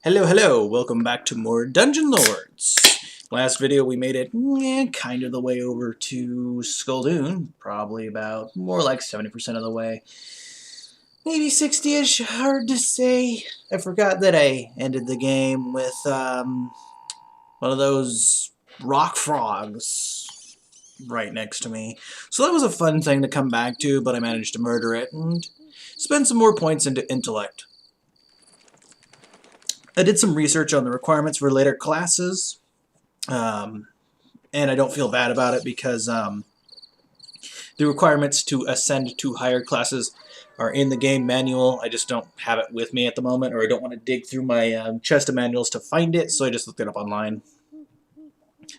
Hello, welcome back to more Dungeon Lords. Last video we made it kind of the way over to Skuldoon, probably about more like 70% of the way. Maybe 60-ish, hard to say. I forgot that I ended the game with one of those rock frogs right next to me. So that was a fun thing to come back to, but I managed to murder it and spend some more points into intellect. I did some research on the requirements for later classes, and I don't feel bad about it because the requirements to ascend to higher classes are in the game manual. I just don't have it with me at the moment, or I don't want to dig through my chest of manuals to find it, so I just looked it up online.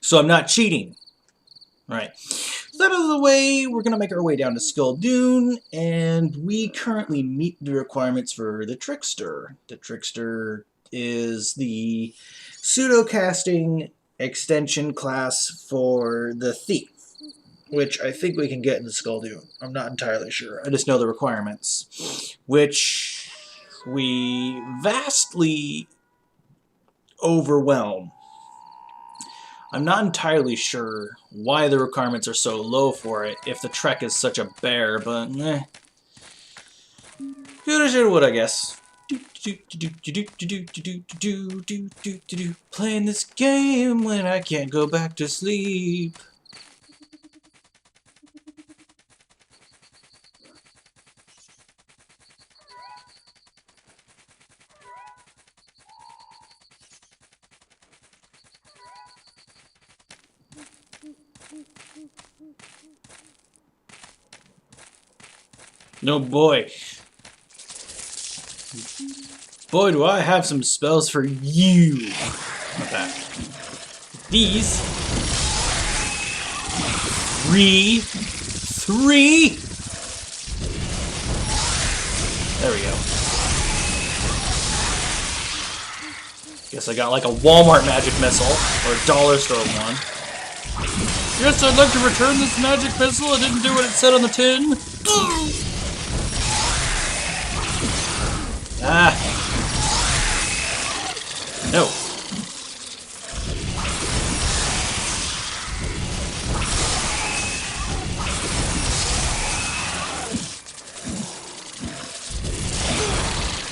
So I'm not cheating. Alright, so that out of the way, we're going to make our way down to Skuldoon, and we currently meet the requirements for the Trickster. The Trickster is the pseudo-casting extension class for the Thief, which I think we can get in the Skuldoon. I'm not entirely sure. I just know the requirements, which we vastly overwhelm. I'm not entirely sure why the requirements are so low for it, if the trek is such a bear, but Good or would, I guess. Playing this game when I can't go back to sleep. No boy. Boy, do I have some spells for you. Not that. These. Three. There we go. Guess I got like a Walmart magic missile, or a dollar store one. Yes, I'd like to return this magic missile. It didn't do what it said on the tin. Ah. No.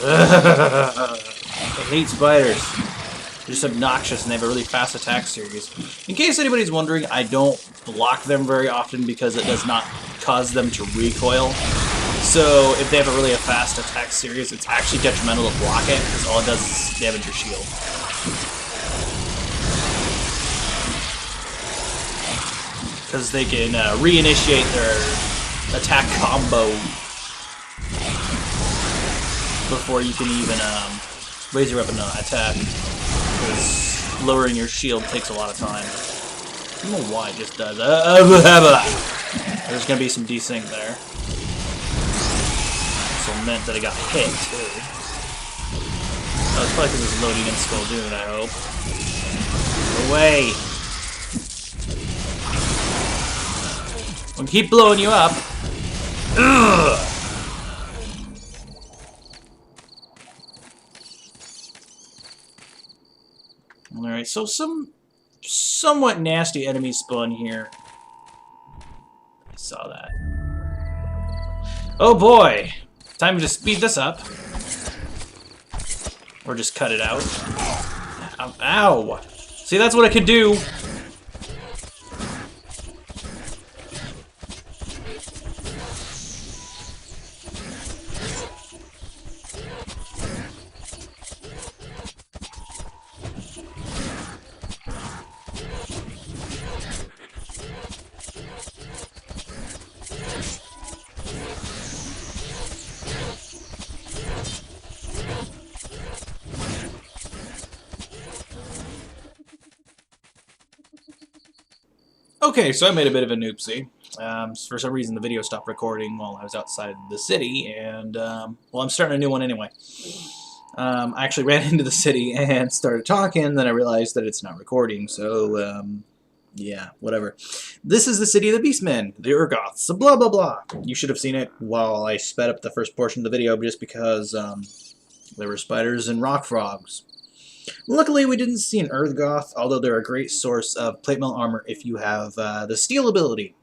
I hate spiders. They're just obnoxious and they have a really fast attack series. In case anybody's wondering, I don't block them very often because it does not cause them to recoil. So if they have a really fast attack series, it's actually detrimental to block it because all it does is damage your shield. Because they can reinitiate their attack combo before you can even raise your weapon attack. Because lowering your shield takes a lot of time. I don't know why it just does. There's going to be some desync there. Meant that I got hit too. Oh, it's probably because it's loading in Skuldoon, I hope. Away! I'll keep blowing you up. Ugh! Alright, so some somewhat nasty enemies spawn here. I saw that. Oh boy! Time to just speed this up. Or just cut it out. Ow! See, that's what I could do! Okay, so I made a bit of a noopsie. For some reason the video stopped recording while I was outside the city, and, well, I'm starting a new one anyway. I actually ran into the city and started talking, then I realized that it's not recording, so, yeah, whatever. This is the city of the Beastmen, the Urgoths, blah blah blah. You should have seen it while I sped up the first portion of the video just because, there were spiders and rock frogs. Luckily, we didn't see an Earthgoth, although they're a great source of plate mail armor if you have the steel ability.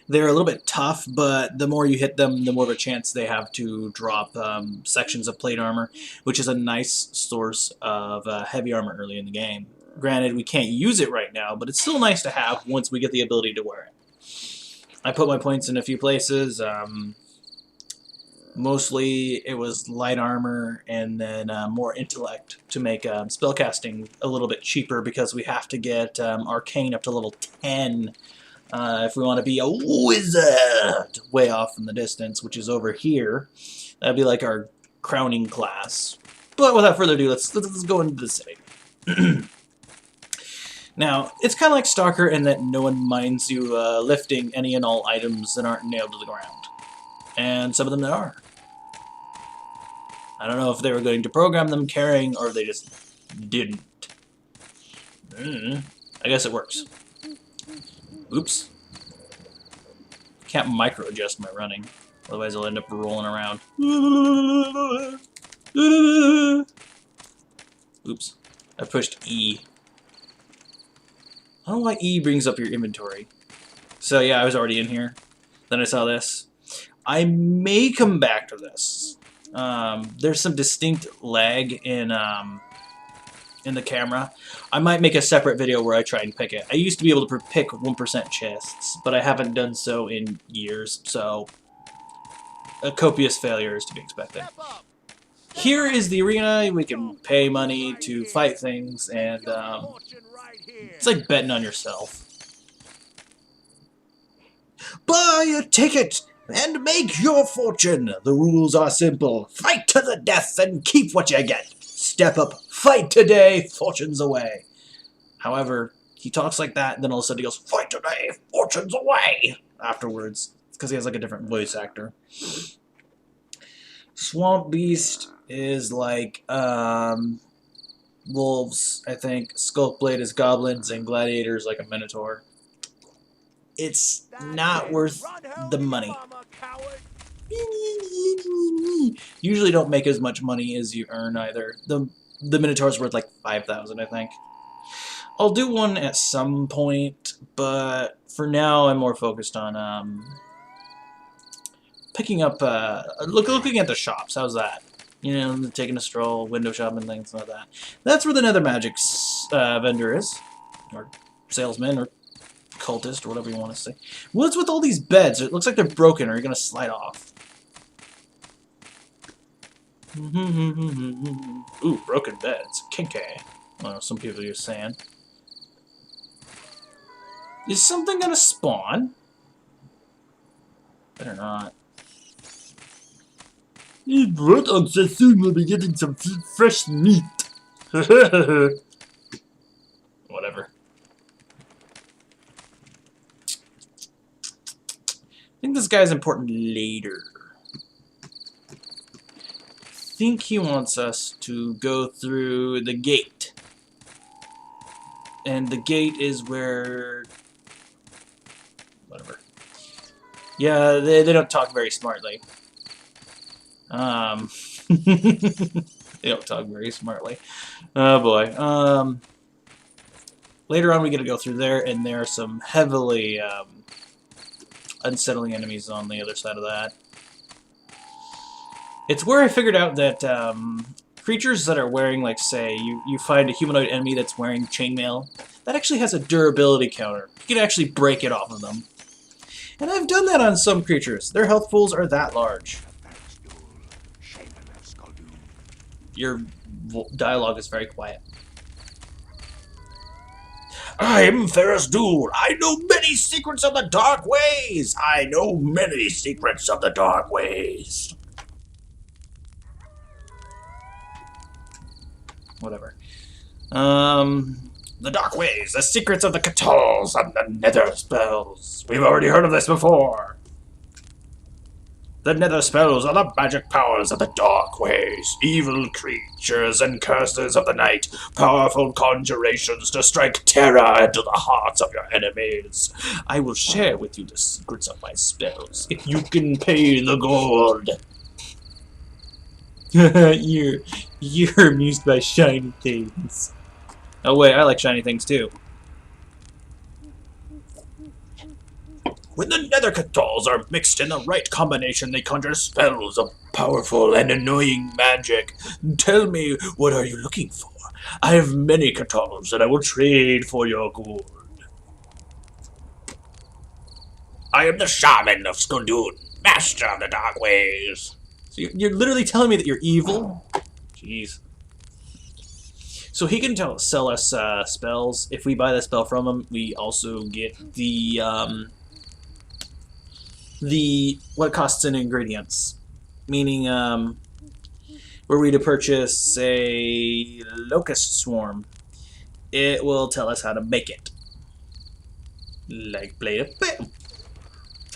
They're a little bit tough, but the more you hit them, the more of a chance they have to drop sections of plate armor, which is a nice source of heavy armor early in the game. Granted, we can't use it right now, but it's still nice to have once we get the ability to wear it. I put my points in a few places. Mostly it was light armor and then more intellect to make spellcasting a little bit cheaper because we have to get arcane up to level 10 if we want to be a wizard way off in the distance, which is over here. That'd be like our crowning class. But without further ado, let's go into the city. Now, it's kind of like Stalker in that no one minds you lifting any and all items that aren't nailed to the ground. And some of them there are. I don't know if they were going to program them carrying or they just didn't. I guess it works. Oops. Can't micro-adjust my running, otherwise I'll end up rolling around. Oops. I pushed E. I don't know why E brings up your inventory. So yeah, I was already in here. Then I saw this. I may come back to this. There's some distinct lag in the camera. I might make a separate video where I try and pick it. I used to be able to pick 1% chests, but I haven't done so in years, so a copious failure is to be expected. Here is the arena. We can pay money to fight things, and it's like betting on yourself. Buy a ticket and make your fortune. The rules are simple. Fight to the death and keep what you get. Step up, fight today, fortune's away. However, he talks like that, and then all of a sudden he goes, fight today, fortune's away, afterwards. It's because he has like a different voice actor. Swamp Beast is like wolves, I think. Skullblade is goblins, and Gladiator is like a minotaur. It's not worth the money. Usually don't make as much money as you earn either. The Minotaur's worth like 5,000, I think. I'll do one at some point, but for now I'm more focused on picking up, looking at the shops. How's that? You know, taking a stroll, window shopping, things like that. That's where the Nether Magic's vendor is, or salesman, or cultist, or whatever you want to say. What's with all these beds? It looks like they're broken, or you're gonna slide off. Ooh, broken beds. Kinky. Well, some people use sand. Is something gonna spawn? Better not. What? So soon we'll be getting some fresh meat. Whatever. I think this guy's important later. I think he wants us to go through the gate. And the gate is where... whatever. Yeah, they don't talk very smartly. They don't talk very smartly. Oh boy. Later on we get to go through there, and there are some heavily unsettling enemies on the other side of that. It's where I figured out that creatures that are wearing, like, say, you find a humanoid enemy that's wearing chainmail, that actually has a durability counter. You can actually break it off of them. And I've done that on some creatures. Their health pools are that large. Your dialogue is very quiet. I'm Ferris Duel. I know many secrets of the dark ways. I know many secrets of the dark ways. Whatever. The dark ways, the secrets of the Catals and the nether spells. We've already heard of this before. The nether spells are the magic powers of the dark ways, evil creatures and curses of the night, powerful conjurations to strike terror into the hearts of your enemies. I will share with you the secrets of my spells, if you can pay the gold. you're you're amused by shiny things. Oh wait, I like shiny things too. When the nether crystals are mixed in the right combination, they conjure spells of powerful and annoying magic. Tell me, what are you looking for? I have many crystals that I will trade for your gold. I am the shaman of Skuldoon, master of the dark ways. So you're literally telling me that you're evil? Jeez. So he can sell us spells. If we buy the spell from him, we also get the what costs in ingredients, meaning were we to purchase a locust swarm, it will tell us how to make it. Like blade of bam.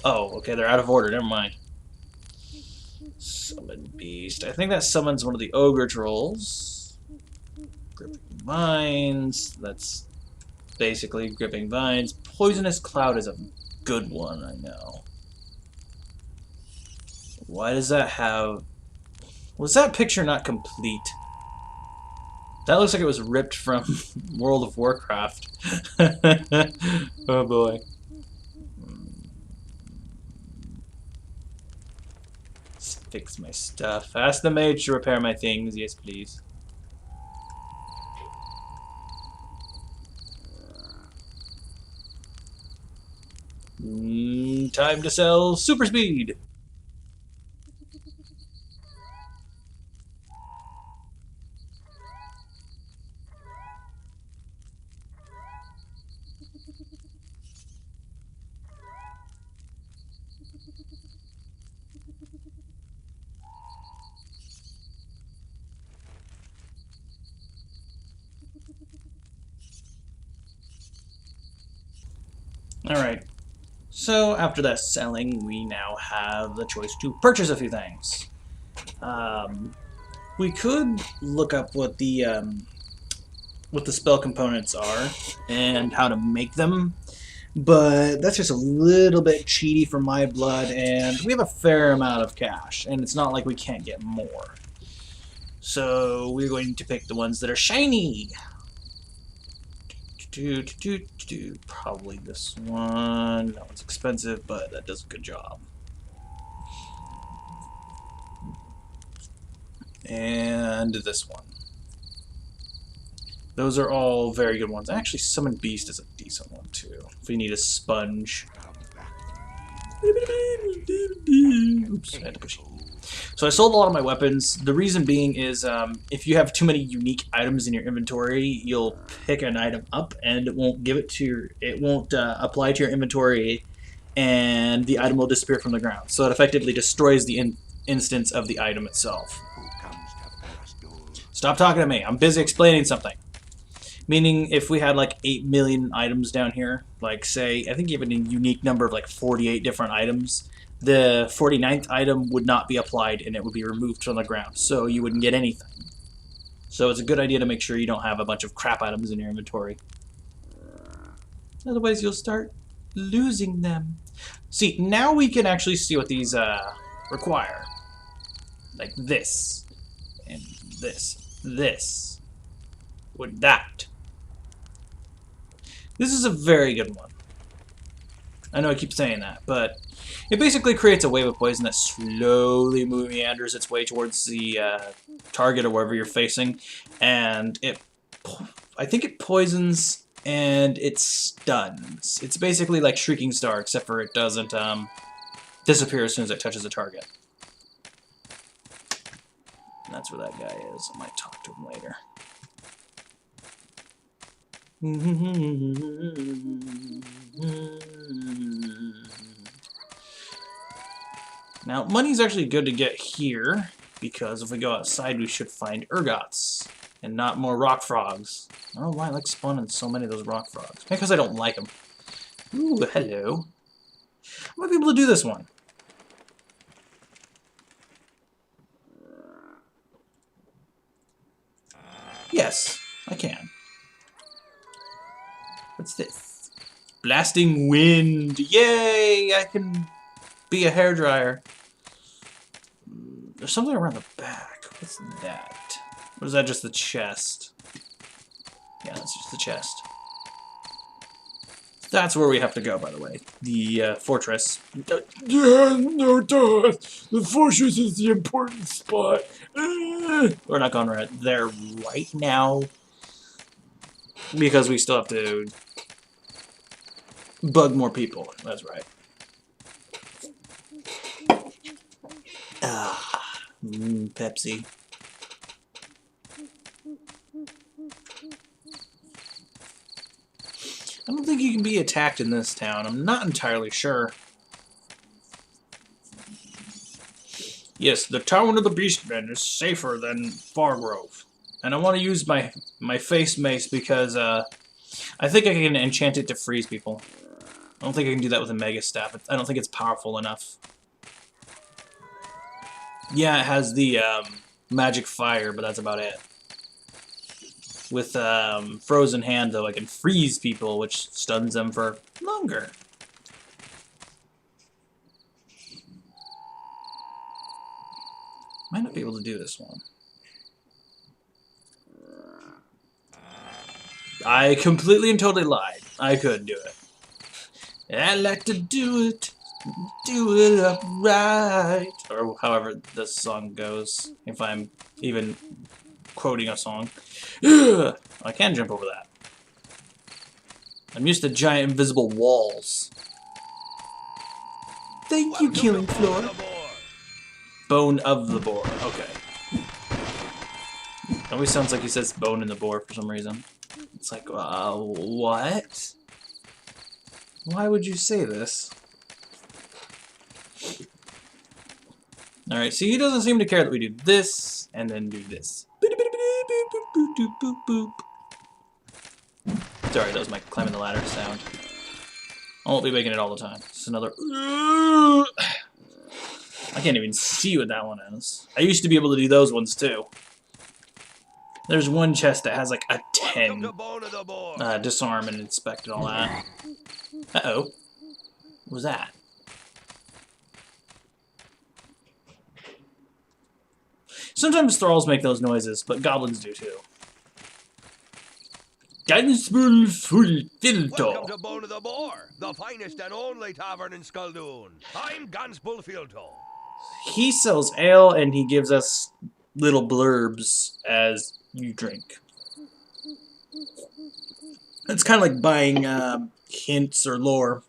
Oh, okay, they're out of order. Never mind. Summon beast. I think that summons one of the ogre trolls. Gripping vines. That's basically gripping vines. Poisonous cloud is a good one, I know. Why does that have... Was that picture not complete? That looks like it was ripped from World of Warcraft. Oh boy. Let's fix my stuff. Ask the mage to repair my things. Yes, please. Time to sell super speed. Alright, so after that selling, we now have the choice to purchase a few things. We could look up what the spell components are and how to make them, but that's just a little bit cheaty for my blood, and we have a fair amount of cash, and it's not like we can't get more. So we're going to pick the ones that are shiny. Probably this one. That one's expensive, but that does a good job. And this one. Those are all very good ones. Actually, Summon Beast is a decent one too. If we need a sponge. Oops, I had to push it. So I sold a lot of my weapons. The reason being is if you have too many unique items in your inventory, you'll pick an item up and it won't give it to your, it won't apply to your inventory, and the item will disappear from the ground. So it effectively destroys the instance of the item itself. Stop talking to me. I'm busy explaining something. Meaning, if we had like 8 million items down here, like say, I think you have a unique number of like 48 different items, the 49th item would not be applied and it would be removed from the ground, so you wouldn't get anything. So it's a good idea to make sure you don't have a bunch of crap items in your inventory. Otherwise you'll start losing them. See, now we can actually see what these require. Like this, and this, with that. This is a very good one. I know I keep saying that, but it basically creates a wave of poison that slowly meanders its way towards the target or wherever you're facing, and I think it poisons and it stuns. It's basically like Shrieking Star, except for it doesn't disappear as soon as it touches a target. And that's where that guy is. I might talk to him later. Now, money's actually good to get here, because if we go outside, we should find ergots, and not more rock frogs. I don't know why I like spawning so many of those rock frogs. Maybe because I don't like them. Ooh, hello. I might be able to do this one. Yes, I can. What's this? Blasting wind! Yay! I can be a hairdryer. There's something around the back. What's that? Or is that just the chest? Yeah, that's just the chest. That's where we have to go, by the way. The fortress. No, the fortress is the important spot. We're not going right there right now. Because we still have to bug more people. That's right. Pepsi. I don't think you can be attacked in this town. I'm not entirely sure. Yes, the town of the Beastmen is safer than Fargrove. And I want to use my face mace because I think I can enchant it to freeze people. I don't think I can do that with a Mega Staff. I don't think it's powerful enough. Yeah, it has the magic fire, but that's about it. With Frozen Hand, though, I can freeze people, which stuns them for longer. Might not be able to do this one. I completely and totally lied. I could do it. I like to do it upright. Or however this song goes, if I'm even quoting a song. Ugh, I can jump over that. I'm used to giant invisible walls. Thank you, Killing Floor. Bone of the boar. Okay. It always sounds like he says bone in the boar for some reason. It's like, what? Why would you say this? Alright, see, he doesn't seem to care that we do this, and then do this. Sorry, that was my climbing the ladder sound. I won't be making it all the time. It's another... I can't even see what that one is. I used to be able to do those ones, too. There's one chest that has like a 10. Disarm and inspect and all that. Uh-oh. What was that? Sometimes thralls make those noises, but goblins do too. Gansbull Filto. Welcome to Bone of the Boar, the finest and only tavern in Skuldoon. I'm Gansbull Filto. He sells ale and he gives us little blurbs as you drink. It's kind of like buying hints or lore.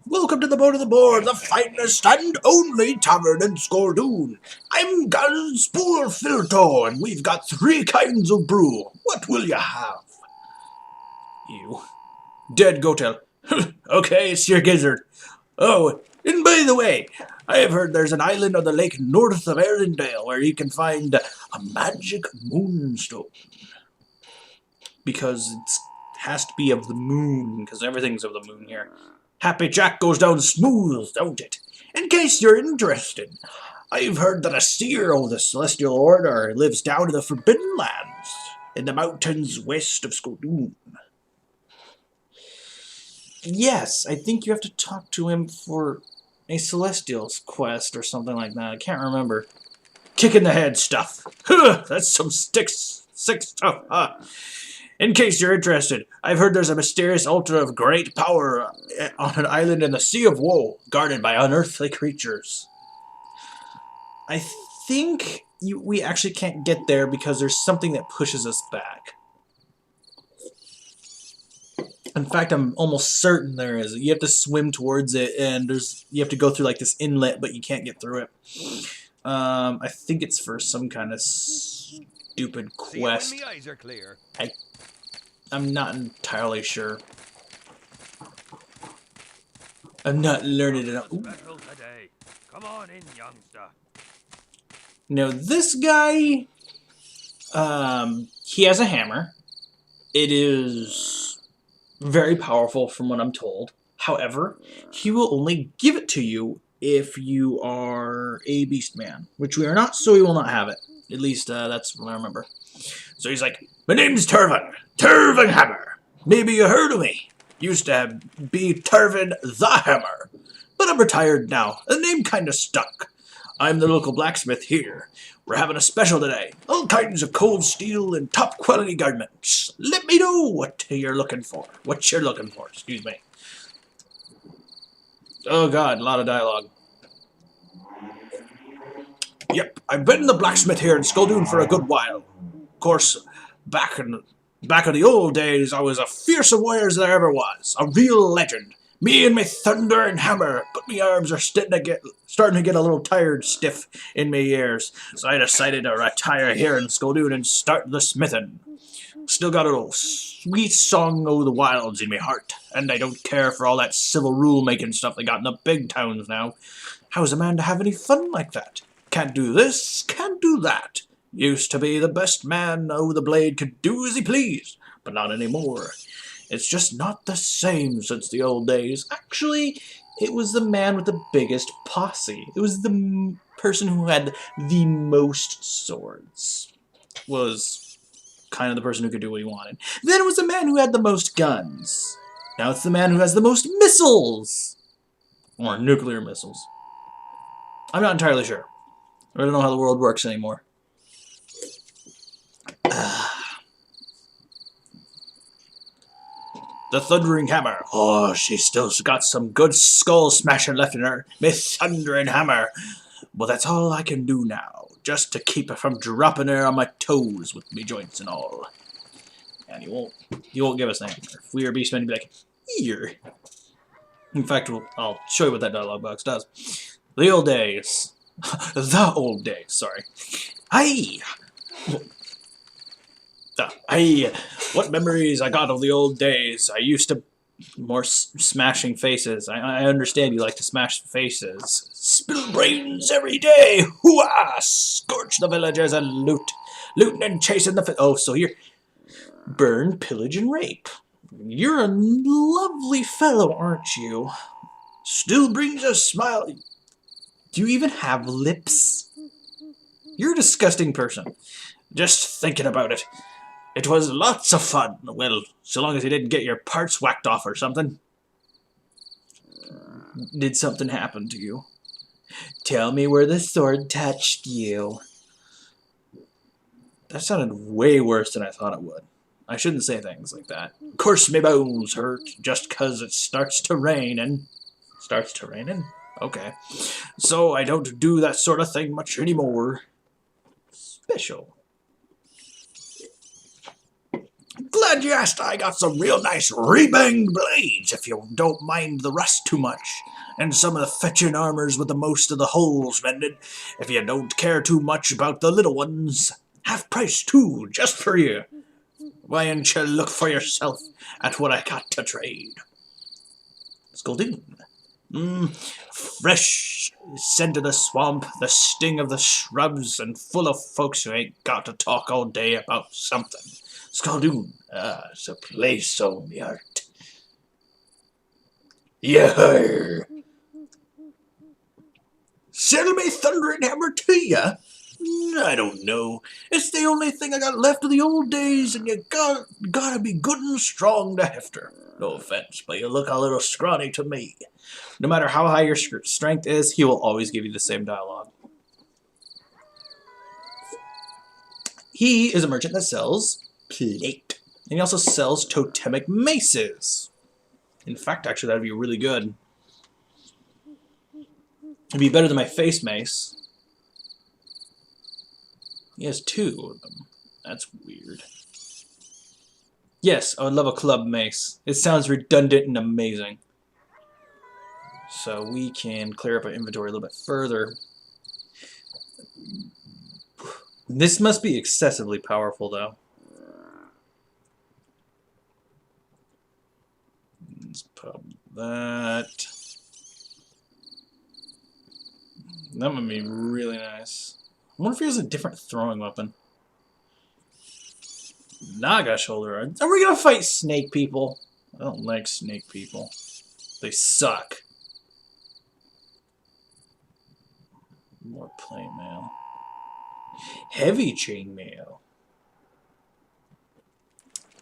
Welcome to the Bone of the Boar, the finest and only tavern in Skuldoon. I'm Gansbull Filto, and we've got 3 kinds of brew. What will you have? You. Dead Goatel. Okay, it's your gizzard. Oh, and by the way, I have heard there's an island on the lake north of Arendelle where you can find a magic moonstone. Because it has to be of the moon, because everything's of the moon here. Happy Jack goes down smooth, don't it? In case you're interested, I've heard that a seer of the Celestial Order lives down in the Forbidden Lands, in the mountains west of Skuldoon. Yes, I think you have to talk to him for a Celestial's quest or something like that. I can't remember. Kick in the head stuff. Huh, that's some sick stuff, huh? In case you're interested, I've heard there's a mysterious altar of great power on an island in the Sea of Woe, guarded by unearthly creatures. I think we actually can't get there because there's something that pushes us back. In fact, I'm almost certain there is. You have to swim towards it, and you have to go through like this inlet, but you can't get through it. I think it's for some kind of stupid quest. See when the eyes are clear. I'm not entirely sure. I'm not learning enough. Come on in, youngster. Now this guy, he has a hammer. It is very powerful from what I'm told. However, he will only give it to you if you are a beast man, which we are not, so he will not have it. At least that's what I remember. So he's like, my name's Turvin. Turvin Hammer. Maybe you heard of me. Used to be Turvin the Hammer. But I'm retired now. The name kinda stuck. I'm the local blacksmith here. We're having a special today. All kinds of cold steel and top quality garments. Let me know what you're looking for. Excuse me. Oh god, a lot of dialogue. Yep, I've been the blacksmith here in Skuldoon for a good while. Of course, back in the old days, I was a fearsome warrior as there ever was. A real legend. Me and my thunder and hammer, but my arms are starting to get a little tired, stiff in my ears. So I decided to retire here in Skuldoon and start the smithing. Still got a little sweet song o' the wilds in my heart, and I don't care for all that civil rule making stuff they got in the big towns now. How's a man to have any fun like that? Can't do this, can't do that. Used to be the best man o' the blade could do as he pleased, but not anymore. It's just not the same since the old days. Actually, it was the man with the biggest posse. It was the person who had the most swords. Was kind of the person who could do what he wanted. Then it was the man who had the most guns. Now it's the man who has the most missiles. Or nuclear missiles. I'm not entirely sure. I don't know how the world works anymore. The thundering hammer. Oh, she's still got some good skull smashing left in her. My thundering hammer. But that's all I can do now. Just to keep her from dropping her on my toes with me joints and all. And he won't give us an answer. If we were beastmen, he'd be like, here. In fact, I'll show you what that dialogue box does. The old days. The old days, sorry. Aye! What memories I got of the old days. I used to... More smashing faces. I understand you like to smash faces. Spill brains every day! Hoo-ah! Scorch the villagers and loot. Looting and chasing the... Oh, so you're... Burn, pillage, and rape. You're a lovely fellow, aren't you? Still brings a smile... Do you even have lips? You're a disgusting person. Just thinking about it. It was lots of fun. Well, so long as you didn't get your parts whacked off or something. Did something happen to you? Tell me where the sword touched you. That sounded way worse than I thought it would. I shouldn't say things like that. Of course my bones hurt just 'cause it starts to rain. Starts to rainin'? Okay. So I don't do that sort of thing much anymore. Special. Glad you asked. I got some real nice rebanged blades, if you don't mind the rust too much. And some of the fetching armors with the most of the holes mended, if you don't care too much about the little ones. Half price too, just for you. Why don't you look for yourself at what I got to trade? Skuldoon. Fresh scent of the swamp, the sting of the shrubs, and full of folks who ain't got to talk all day about something. Skuldoon, it's a place on the art. Yar! Sell me thundering hammer to ya? I don't know. It's the only thing I got left of the old days, and you gotta be good and strong to heft her. No offense, but you look a little scrawny to me. No matter how high your strength is, he will always give you the same dialogue. He is a merchant that sells plate. And he also sells totemic maces. In fact, actually, that would be really good. It'd be better than my face mace. He has two of them. That's weird. Yes, I would love a club mace. It sounds redundant and amazing. So we can clear up our inventory a little bit further. This must be excessively powerful, though. Let's pop that. That would be really nice. I wonder if he has a different throwing weapon. Naga shoulder. Are we gonna fight snake people? I don't like snake people. They suck. More plain mail. Heavy chainmail.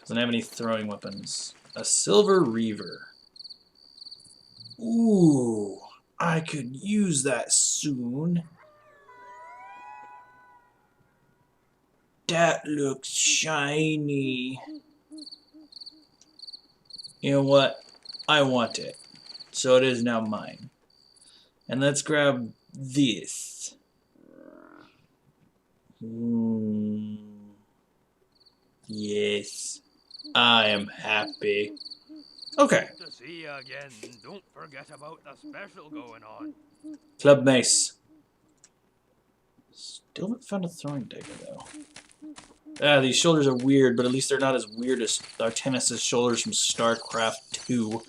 Doesn't have any throwing weapons. A silver reaver. Ooh, I could use that soon. That looks shiny. You know what? I want it. So it is now mine. And let's grab this. Yes. I am happy. Okay. To see you again. Don't forget about the special going on. Club mace. Still haven't found a throwing dagger though. Ah, these shoulders are weird, but at least they're not as weird as Artemis' shoulders from StarCraft 2.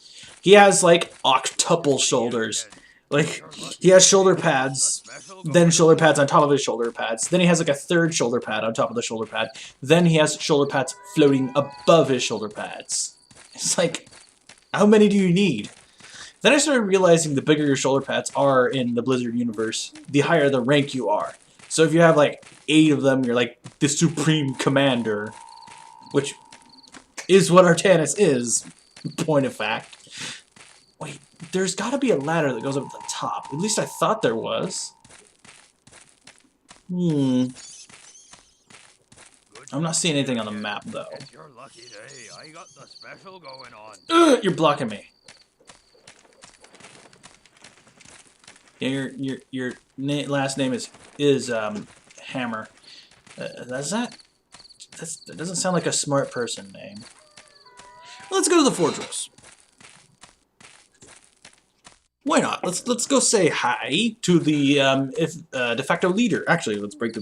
He has like octuple shoulders. Like, he has shoulder pads, then shoulder pads on top of his shoulder pads. Then he has like a third shoulder pad on top of the shoulder pad. Then he has shoulder pads floating above his shoulder pads. It's like, how many do you need? Then I started realizing the bigger your shoulder pads are in the Blizzard universe, the higher the rank you are. So if you have like 8 of them, you're like the Supreme Commander. Which is what Artanis is, point of fact. Wait, there's gotta be a ladder that goes up at the top. At least I thought there was. I'm not seeing anything on the map though. It's your lucky day. I got the special going on. You're blocking me. Yeah, your last name is Hammer. That doesn't sound like a smart person name. Let's go to the fortress. Why not? Let's go say hi to the de facto leader. Actually, let's break the